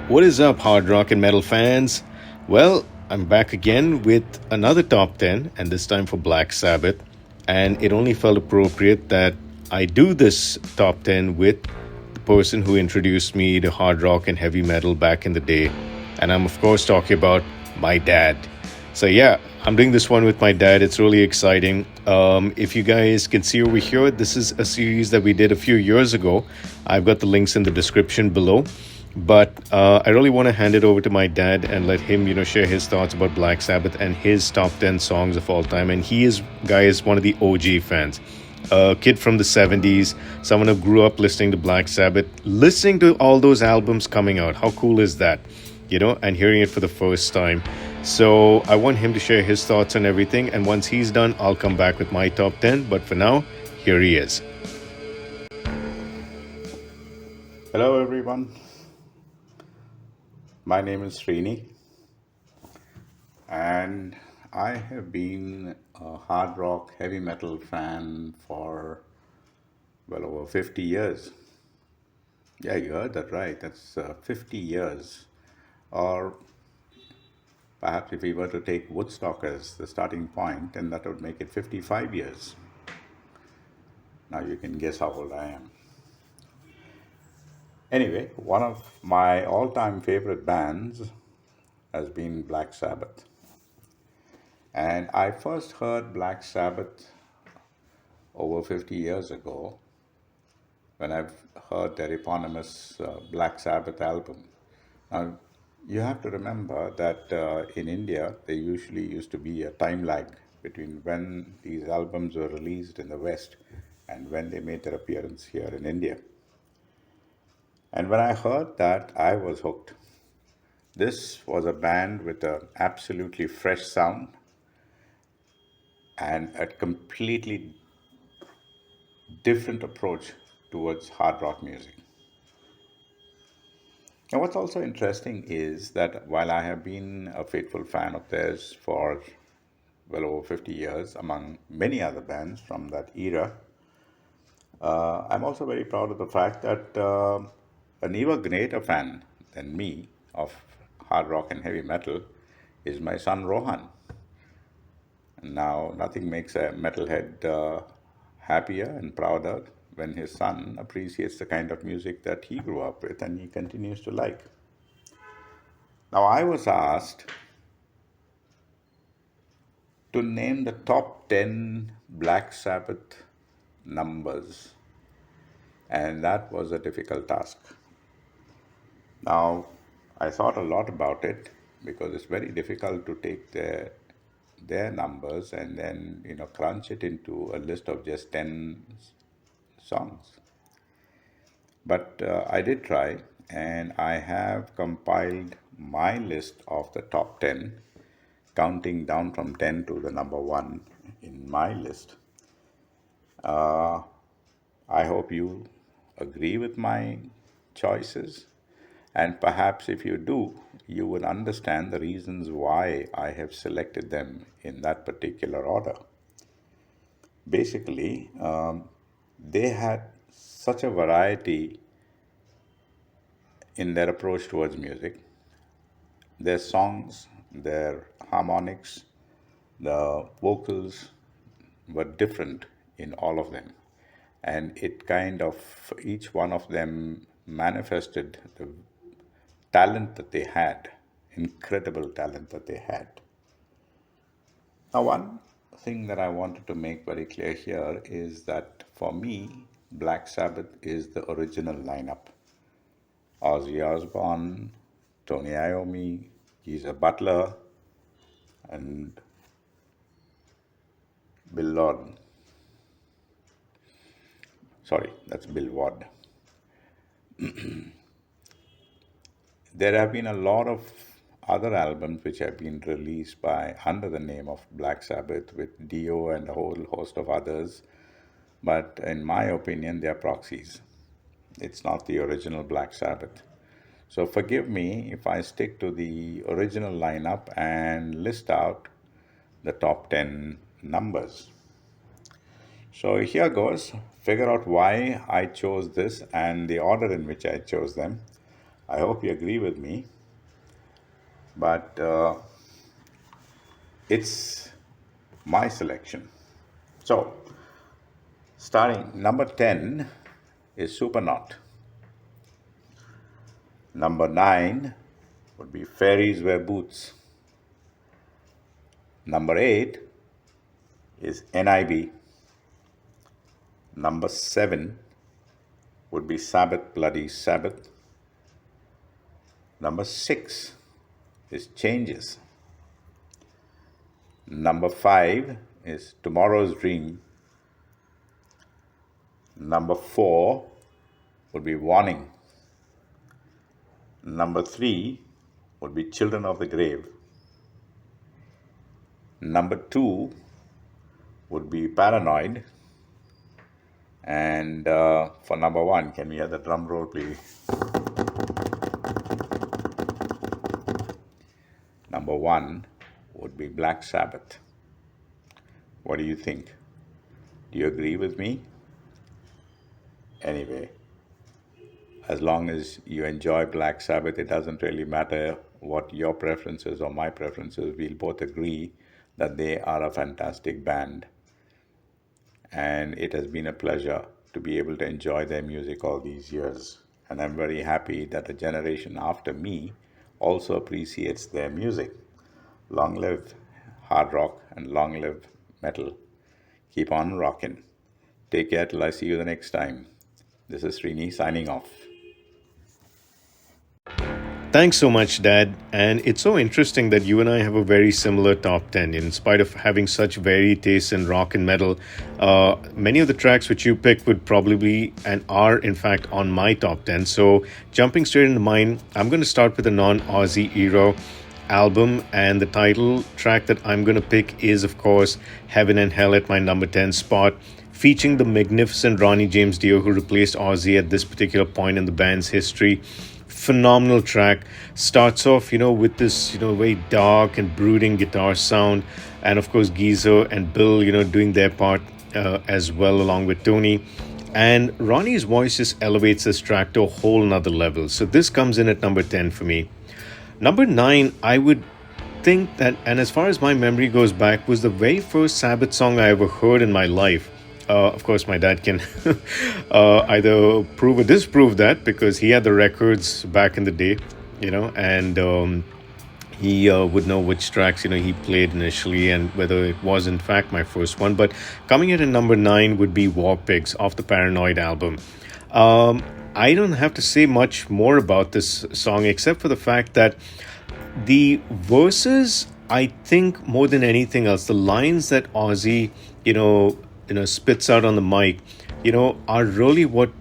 What is up, hard rock and metal fans? Well, I'm back again with another top 10, and this time for Black Sabbath. And it only felt appropriate that I do this top 10 with the person who introduced me to hard rock and heavy metal back in the day. And I'm, of course, talking about my dad. So, yeah, I'm doing this one with my dad. It's really exciting. If you guys can see over here, this is a series that we did a few years ago. I've got the links in the description below. But I really want to hand it over to my dad and let him, share his thoughts about Black Sabbath and his top 10 songs of all time. And he is, guys, one of the OG fans. A kid from the 70s, someone who grew up listening to Black Sabbath, listening to all those albums coming out. How cool is that? And hearing it for the first time. So I want him to share his thoughts on everything. And once he's done, I'll come back with my top 10. But for now, here he is. Hello, everyone. My name is Srini, and I have been a hard rock heavy metal fan for well over 50 years. Yeah, you heard that right. That's 50 years. Or perhaps if we were to take Woodstock as the starting point, then that would make it 55 years. Now you can guess how old I am. Anyway, one of my all time favorite bands has been Black Sabbath. And I first heard Black Sabbath over 50 years ago when I've heard their eponymous Black Sabbath album. Now, you have to remember that in India, there usually used to be a time lag between when these albums were released in the West and when they made their appearance here in India. And when I heard that, I was hooked. This was a band with an absolutely fresh sound and a completely different approach towards hard rock music. Now, what's also interesting is that while I have been a faithful fan of theirs for well over 50 years, among many other bands from that era, I'm also very proud of the fact that an even greater fan than me of hard rock and heavy metal is my son Rohan. Now, nothing makes a metalhead happier and prouder when his son appreciates the kind of music that he grew up with and he continues to like. Now, I was asked to name the top 10 Black Sabbath numbers, and that was a difficult task. Now, I thought a lot about it because it's very difficult to take their numbers and then crunch it into a list of just 10 songs. But I did try, and I have compiled my list of the top 10, counting down from 10 to the number 1 in my list. I hope you agree with my choices, and perhaps if you do, you will understand the reasons why I have selected them in that particular order. Basically, they had such a variety in their approach towards music. Their songs, their harmonics, the vocals were different in all of them. And it kind of, each one of them manifested the talent that they had, incredible talent that they had. Now, one thing that I wanted to make very clear here is that for me, Black Sabbath is the original lineup. Ozzy Osbourne, Tony Iommi, Geezer Butler, and Bill Lord. Sorry, that's Bill Ward. There have been a lot of other albums which have been released by under the name of Black Sabbath with Dio and a whole host of others, but in my opinion, they are proxies. It's not the original Black Sabbath. So forgive me if I stick to the original lineup and list out the top 10 numbers. So here goes. Figure out why I chose this and the order in which I chose them. I hope you agree with me, but it's my selection. So, starting number 10 is Supernaut. Number 9 would be Fairies Wear Boots. Number 8 is NIB. Number 7 would be Sabbath Bloody Sabbath. Number 6 is Changes. Number 5 is Tomorrow's Dream. Number 4 would be Warning. Number 3 would be Children of the Grave. Number 2 would be Paranoid. And for number 1, can we have the drum roll, please? Number 1 would be Black Sabbath. What do you think? Do you agree with me? Anyway, as long as you enjoy Black Sabbath, it doesn't really matter what your preferences or my preferences. We'll both agree that they are a fantastic band. And it has been a pleasure to be able to enjoy their music all these years. And I'm very happy that the generation after me also appreciates their music. Long live hard rock and long live metal. Keep on rocking. Take care till I see you the next time. This is Srini signing off. Thanks so much, Dad. And it's so interesting that you and I have a very similar top 10. In spite of having such varied tastes in rock and metal, many of the tracks which you picked would probably be and are, in fact, on my top 10. So, jumping straight into mine, I'm going to start with a non Aussie era album. And the title track that I'm going to pick is, of course, Heaven and Hell at my number 10 spot, featuring the magnificent Ronnie James Dio, who replaced Ozzy at this particular point in the band's history. Phenomenal track. Starts off, with this, very dark and brooding guitar sound. And of course, Geezer and Bill, doing their part as well, along with Tony. And Ronnie's voice just elevates this track to a whole nother level. So this comes in at number 10 for me. Number 9, I would think that, and as far as my memory goes back, was the very first Sabbath song I ever heard in my life. Of course, my dad can either prove or disprove that because he had the records back in the day, and he would know which tracks, he played initially and whether it was in fact my first one. But coming in at number 9 would be War Pigs off the Paranoid album. I don't have to say much more about this song except for the fact that the verses, I think more than anything else, the lines that Ozzy, spits out on the mic, are really what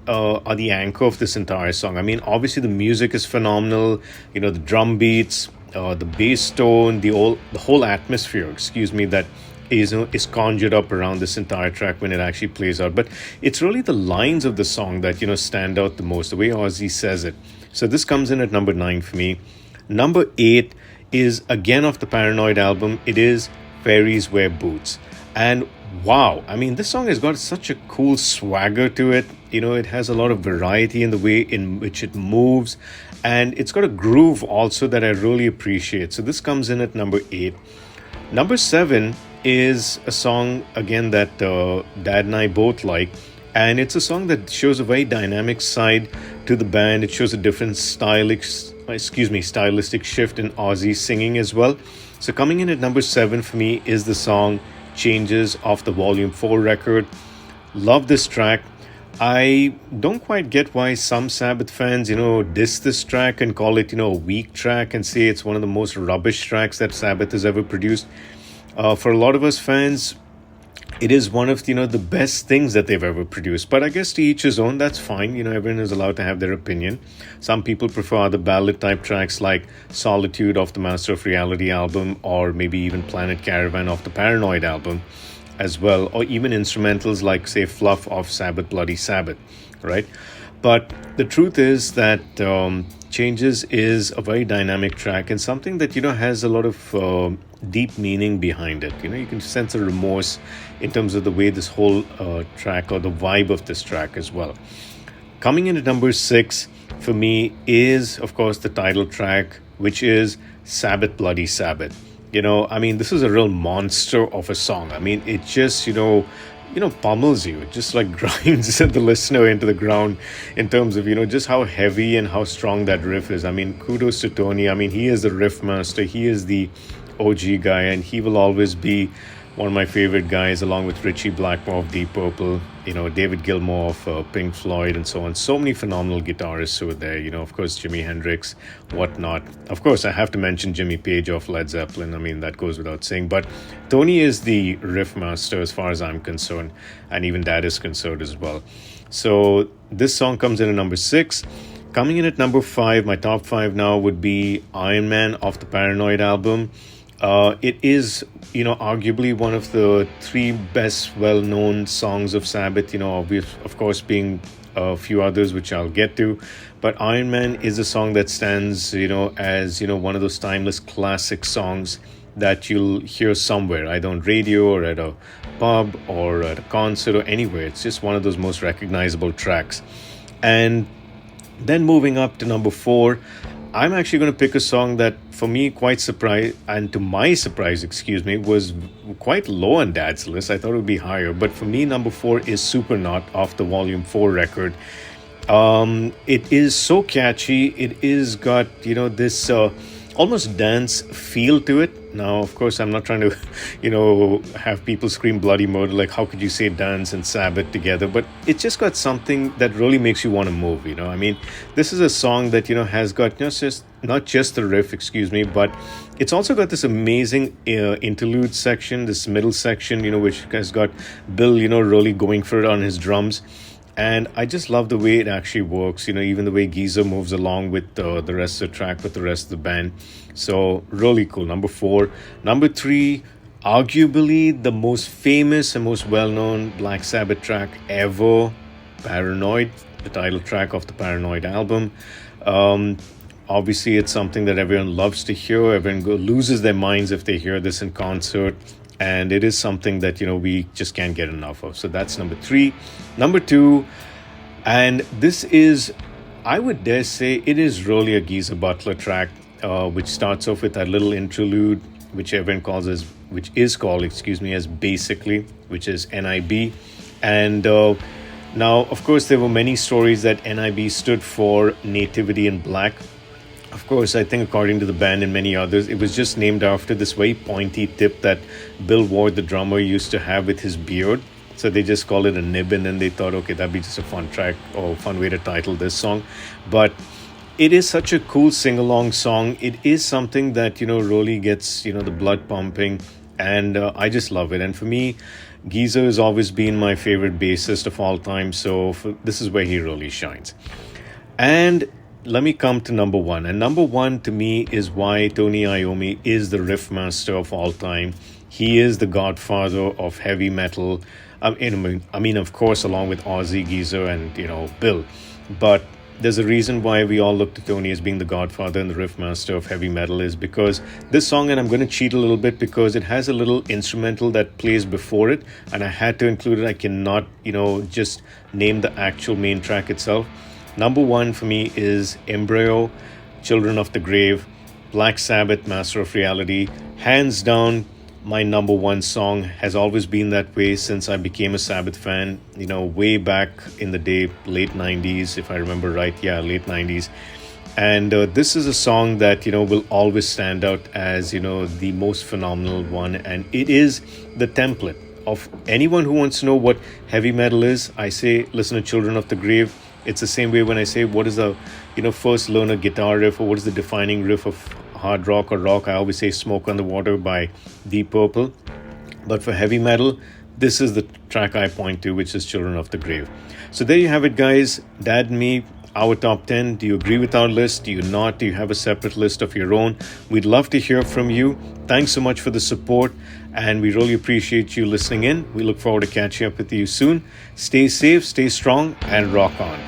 are the anchor of this entire song. I mean, obviously the music is phenomenal, the drum beats, the bass tone, the whole atmosphere, that is conjured up around this entire track when it actually plays out. But it's really the lines of the song that, stand out the most, the way Ozzy says it. So this comes in at number 9 for me. Number 8 is again off the Paranoid album. It is Fairies Wear Boots. And wow, I mean, this song has got such a cool swagger to it. It has a lot of variety in the way in which it moves. And it's got a groove also that I really appreciate. So this comes in at number 8. Number 7 is a song, again, that Dad and I both like. And it's a song that shows a very dynamic side to the band. It shows a different stylistic shift in Ozzy's singing as well. So coming in at number 7 for me is the song Changes off the Volume 4 record. Love this track. I don't quite get why some Sabbath fans, diss this track and call it, a weak track and say it's one of the most rubbish tracks that Sabbath has ever produced. For a lot of us fans, it is one of, the best things that they've ever produced. But I guess to each his own, that's fine. Everyone is allowed to have their opinion. Some people prefer other ballad type tracks like Solitude off the Master of Reality album, or maybe even Planet Caravan off the Paranoid album as well, or even instrumentals like, say, Fluff off Sabbath Bloody Sabbath, right? But the truth is that Changes is a very dynamic track and something that, has a lot of deep meaning behind it. You can sense a remorse in terms of the way this whole track or the vibe of this track as well. Coming in at number 6 for me is, of course, the title track, which is Sabbath Bloody Sabbath. I mean, this is a real monster of a song. I mean, it just, pummels you. It just like grinds the listener into the ground in terms of, just how heavy and how strong that riff is. I mean, kudos to Tony. I mean, he is the riff master. He is the OG guy, and he will always be one of my favorite guys, along with Richie Blackmore of Deep Purple, David Gilmour of Pink Floyd, and so on. So many phenomenal guitarists who are there, of course, Jimi Hendrix, whatnot. Of course, I have to mention Jimmy Page of Led Zeppelin. I mean, that goes without saying. But Tony is the riff master as far as I'm concerned, and even Dad is concerned as well. So this song comes in at number 6. Coming in at number 5, my top 5 now would be Iron Man off the Paranoid album. It is, arguably one of the 3 best well-known songs of Sabbath, of course, being a few others, which I'll get to. But Iron Man is a song that stands, as, one of those timeless classic songs that you'll hear somewhere, either on radio or at a pub or at a concert or anywhere. It's just one of those most recognizable tracks. And then moving up to number 4, I'm actually going to pick a song that, for me, quite surprised, and to my surprise, was quite low on Dad's list. I thought it would be higher. But for me, number 4 is Supernaut off the Volume 4 record. It is so catchy. It is got, this almost dance feel to it. Now, of course, I'm not trying to, have people scream bloody murder, like how could you say dance and Sabbath together? But it just got something that really makes you want to move, I mean, this is a song that, has got not just the riff, but it's also got this amazing interlude section, this middle section, which has got Bill, really going for it on his drums. And I just love the way it actually works, even the way Geezer moves along with the rest of the track, with the rest of the band. So really cool. Number 4. Number 3, arguably the most famous and most well-known Black Sabbath track ever, Paranoid, the title track of the Paranoid album. Obviously, it's something that everyone loves to hear. Everyone loses their minds if they hear this in concert. And it is something that, we just can't get enough of. So that's number 3. Number 2, and this is, I would dare say, it is really a Geezer Butler track, which starts off with that little interlude, which everyone calls as, which is called, as Basically, which is NIB. And now, of course, there were many stories that NIB stood for Nativity in Black. Of course, I think according to the band and many others, it was just named after this very pointy tip that Bill Ward, the drummer, used to have with his beard. So they just called it a nib, and then they thought, okay, that'd be just a fun track or fun way to title this song. But it is such a cool sing-along song. It is something that, really gets, the blood pumping. And I just love it. And for me, Geezer has always been my favorite bassist of all time. So this is where he really shines. And let me come to number 1. And number 1 to me is why Tony Iommi is the riff master of all time. He is the godfather of heavy metal. I mean, of course, along with Ozzy, Geezer, and, Bill. But there's a reason why we all look to Tony as being the godfather and the riff master of heavy metal, is because this song, and I'm going to cheat a little bit because it has a little instrumental that plays before it, and I had to include it. I cannot, just name the actual main track itself. Number 1 for me is Embryo, Children of the Grave, Black Sabbath, Master of Reality. Hands down, my number 1 song. Has always been that way since I became a Sabbath fan, way back in the day, late 90s, if I remember right. Yeah, late 90s. And this is a song that, will always stand out as, the most phenomenal one. And it is the template of anyone who wants to know what heavy metal is. I say, listen to Children of the Grave. It's the same way when I say, what is the, first learn a guitar riff, or what is the defining riff of hard rock or rock? I always say Smoke on the Water by Deep Purple. But for heavy metal, this is the track I point to, which is Children of the Grave. So there you have it, guys. Dad and me, our top 10. Do you agree with our list? Do you not? Do you have a separate list of your own? We'd love to hear from you. Thanks so much for the support, and we really appreciate you listening in. We look forward to catching up with you soon. Stay safe, stay strong, and rock on.